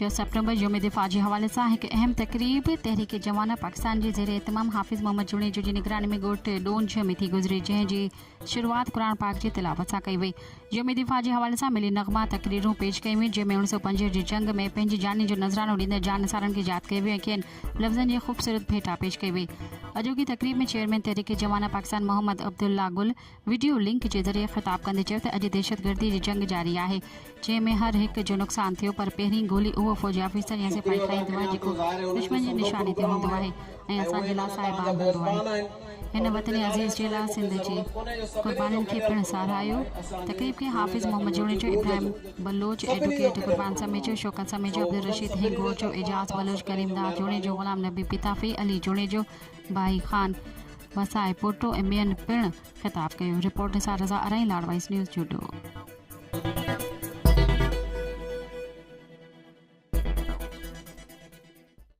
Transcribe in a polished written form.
6 September योम दिफ़ा के हवाले से एक अहम तकरीब तहरीक जवान पाकिस्तान के ज़ेर एहतमाम हाफिज़ मोहम्मद जुनेजो की निगरानी में ॻोठ डोंज में थी गुज़री, जंहिंजी शुरुआत कुरान पाक की तिलावत से कई वई। योम दिफ़ा के हवाले से मिली नगमा तकरीरूं पेश कई हुई, जंहिंमें 1965 जी जंग में पंहिंजी जानी जो नज़रानो ॾींदड़ जानसारनि की यादि कई वई ऐं लफ़्ज़नि जी ख़ूबसूरत भेटा पेश कई वई। अॼोकी तकरीब में चेयरमैन तहरीक जवान पाकिस्तान मोहम्मद अब्दुल्ला गुल वीडियो लिंक के ज़रिए ख़िताब कंदे चयो त अॼु दहशतगर्दी की जंग जारी है, जंहिंमें हर एक जो नुक़सान थियो, पर पहिरीं गोली उहो फ़ौजी ऑफिसर या सिपाही खाईंदो आहे जेको दुश्मन जी निशानी ते हूंदो आहे ऐं असांजे लाइ साहिबान हूंदो आहे। हिन वतन अज़ीज़ जे लाइ सिंध जी क़ुर्बानीनि खे पिणु साराहियो। तक़रीब के हाफिज़ मोहम्मद जुनेजो, इब्राहिम बलोच, एडवोकेट कुर्बान समेजो, शौकत समेजो, अब्दुल रशीद हिंगोचो, एजाज बलोच, करीमदास जुनेजो, गुलाम नबी पिताफ़ी, अली जुनेजो, भाई खान वसाए पोटो ऐं ॿियनि पिणु ख़िताब कयो। रिपोर्ट सां रज़ा अराई, लाडवाइस न्यूज़ जुडो।